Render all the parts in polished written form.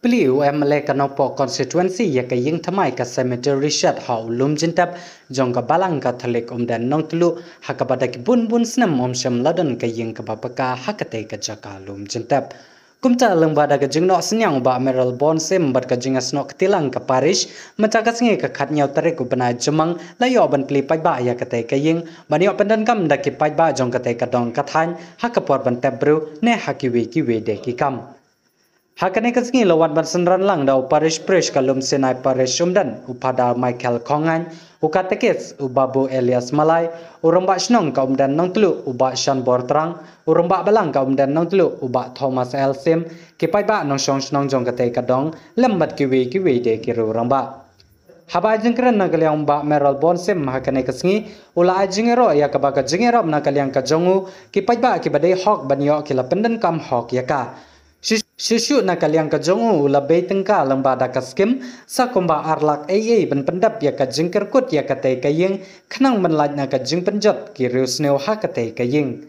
Peliu MLA Kanopo constituency ya kaying thamai ka cemetery shat hau lum jintap jong ka balang ka thalik dan nong tulu hakabada ki bun snam sham ladan kaying ka babaka hakate ka jaka lum jintap kumta lengbada ka jingno senyang ba meral bon sem bat ka jingas no ktilang ka parish machaka singe ka khat nyau tarik upana jemang layo ban pli pai ba ya kate kaying banyo pandan kam da ki pai ba jong kate ka dong ka than hakapor ban tabru ne hakiwe ki we de ki kam Hakane kasngi lawan bansenran lang da parish presh kalum senai parish umdan upada Michael Kongan ukatekes ubabu Elias Malai uramba snong ka umdan nong telu uba Shan Bortrang uramba balang ka umdan nong telu uba Thomas Elsim kipai ba nong snong jong kate kadong lembat kiwi de kiru ramba Haba jengkran na kaliang ba Meral Bonsem hakane kasngi ula jingero ya ka ba ka jingero na kaliang ka jongu kipai ba kibadai hok banyo kila pendan kam hok ya ka Shushu na kaliang ka jongu la bay tengka lembada ka skim sakumba arlak AA ben pendap ya ka jingker kut ya ka te kaying khnang menlaj na ka jing penjot ki rius neu ha ka te kaying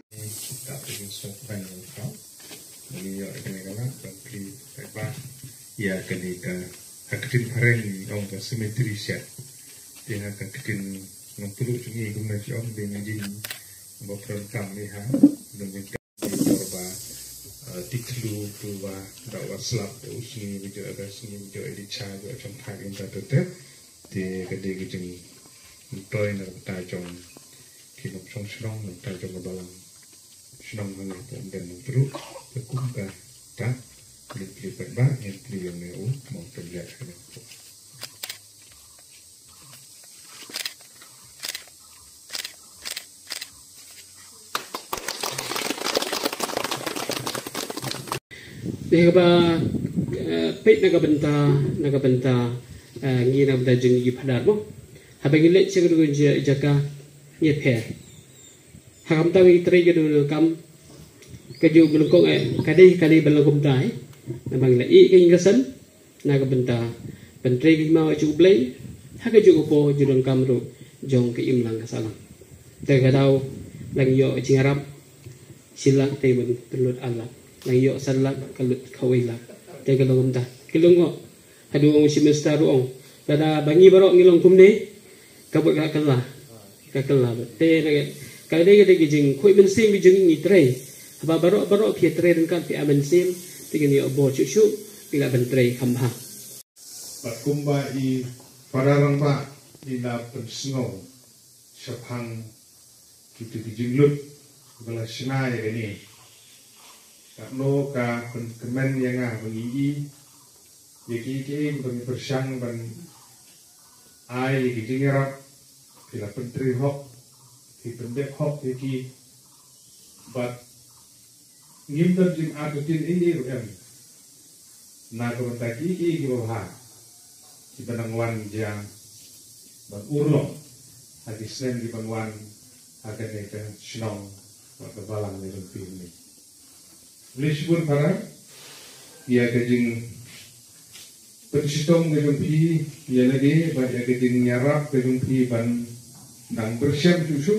ya kani ka haktin pareng ong ka cemetery set dia ka kitin ng tulu sungi gumna siom dengan jing bopron kam ni ha dengan korba tiklu tuwa dawa slap usni video ada sini video edit cha jo trong thai in ta te te ka de ki jing toy na ta jong ki nok trong shrong na ta jong balang shrong na ko den tru te kum ka ta kli ba en kli yo ne u mo te ya ka Nega pet naga benta ngi na benda jeng gi padar mo habang ilet cek du jaka ye phe hakam tawi tre ge du kam kaju belengkong kadi belengkong dai nabang le i ke ngasan naga benta pentre gi mau cu blai haka ju ko judon kam ro jong ke imlang kasalang te ga dau lang yo cingarap silang te ben telut Allah lang yo salak kalut kawila te galong ta kilongo hadu ong semester ong pada bangi barok ngilong kumne kabut ka kala te ka de ge jing khoi ben sim bi jing ni tre ba barok phi tre kan pi amen sim tingin yo bo chu pila ben tre khamba pat kumba I pararang ba ila pensno sapang kitu jinlut bala sina ya ni Karno ka kemen yang mengi yaki bagi persang ban ai yaki jingerap kila pentri hok ki pendek hok yaki bat ngimdan jing adutin ini ruem na ko taki ki ha ki banangwan jang ban urlong hadi sen di banwan akan eka snong wat balang ni ni Lisbon para ia kejing pensitong kejumpi ia lagi banyak kejing nyarap kejumpi ban nang bersiam susu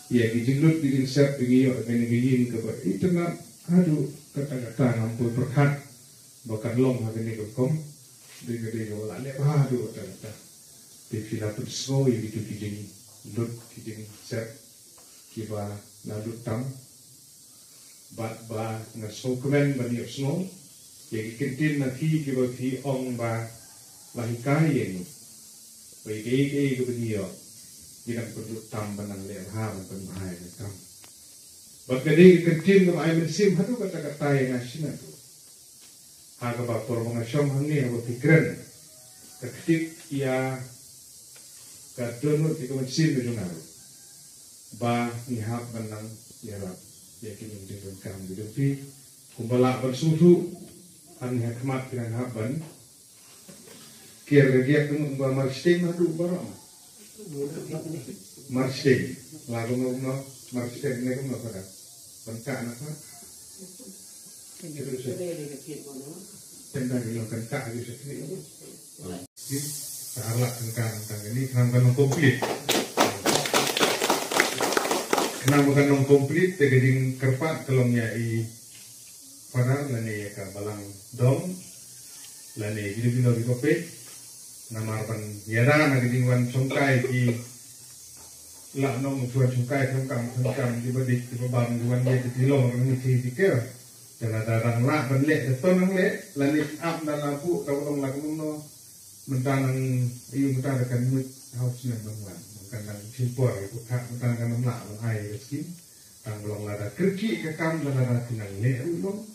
ia kejing lut kejing set kejing kejing ke itu nak aduh kata-kata ngampul perkat bahkan long hari ini kekom dengan wala le aduh kata-kata di film pensoi itu kejing lut kejing set kiba nalut tam bat ba na so kemen ba ni sno ye kintin na thi ki ba thi ong ba lahi kai ye ni ba ge ke ni yo dinang pendut tam ban le ha ban ban hai na kam ba ke de kintin no ai men sim hatu kata ye ngasina tu ha ga ba por mga shom hang ni ba pikren ka ktik ya ka dono ti ko men sim ni na ba ni ha ban nang ya ra yakin yang diberikan hidupi kumbala bersusu an hikmat dengan haban kira-kira kamu mbak marsting hadu barang marsting lagu ngomong marsting ini kamu apa bangka apa tentang ini bangka aja sekali salah tentang ini tentang komplit Kenapa kan non komplit tegeding kerpat kalongnya pada lani ka balang dom lani bilo-bilo di kopi namar pan yara na gidingwan songkai ki la nong chuan songkai thongkam di badik di babam di wan ye di long ni ti ke jana darang la ban le ton nang le lani ap dan lampu ka long la no mentanang iu mentang kan mut house na bangwan kan nang simpor ku ka mentang kan la ban ai skin tang long lada kerki ke kam lada tinang le long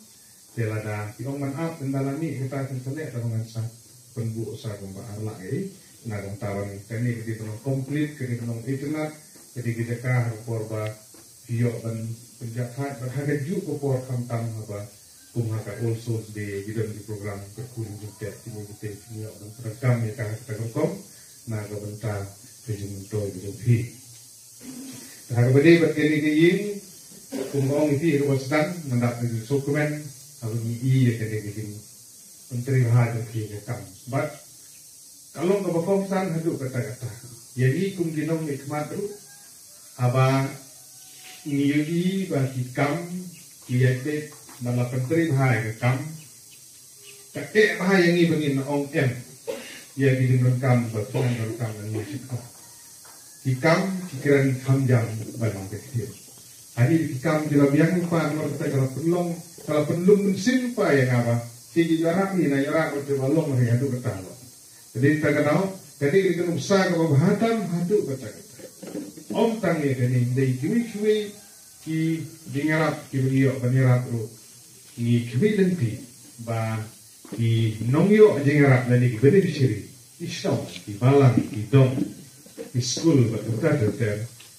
telada kilong man ap dan dalami kita akan selek dengan sa penbu sa gomba arla na gom tawan kani di penong komplit kani penong internet jadi kita ka korba vio dan penjahat berharga juga por kam haba kumaka also di dalam di program kerkuling juga timur kita vio dan perekam ya kita kerkom na gom benta kejung to di pi harga bade berkini keyin kumong itu sedang mendapat dokumen kalau ni ya kena bikin menteri bahasa kita kam. But kalau nggak berkomsan haduk kata-kata. Jadi kumginong ikmat tu, haba ini bagi kam lihat dek dalam menteri bahasa kam. Kakek bahasa yang ini begini ong M. Ya di dalam kam bertuan dalam kam dan musik. Hikam pikiran hamjam balang kecil. Hari hikam dalam yang lupa kalau penlung mesin pa yang apa sigi jarak ni na jarak betul balong hari hadu kata lo jadi kita kenal jadi kita usaha ke bahatam hadu kata om tang ni kini dari kiwi ki dingarap ki beliau penirap lo ni kiwi lenti ba ki nongyo dingarap dan ki beneficiary di stop di balang di dom di school betul betul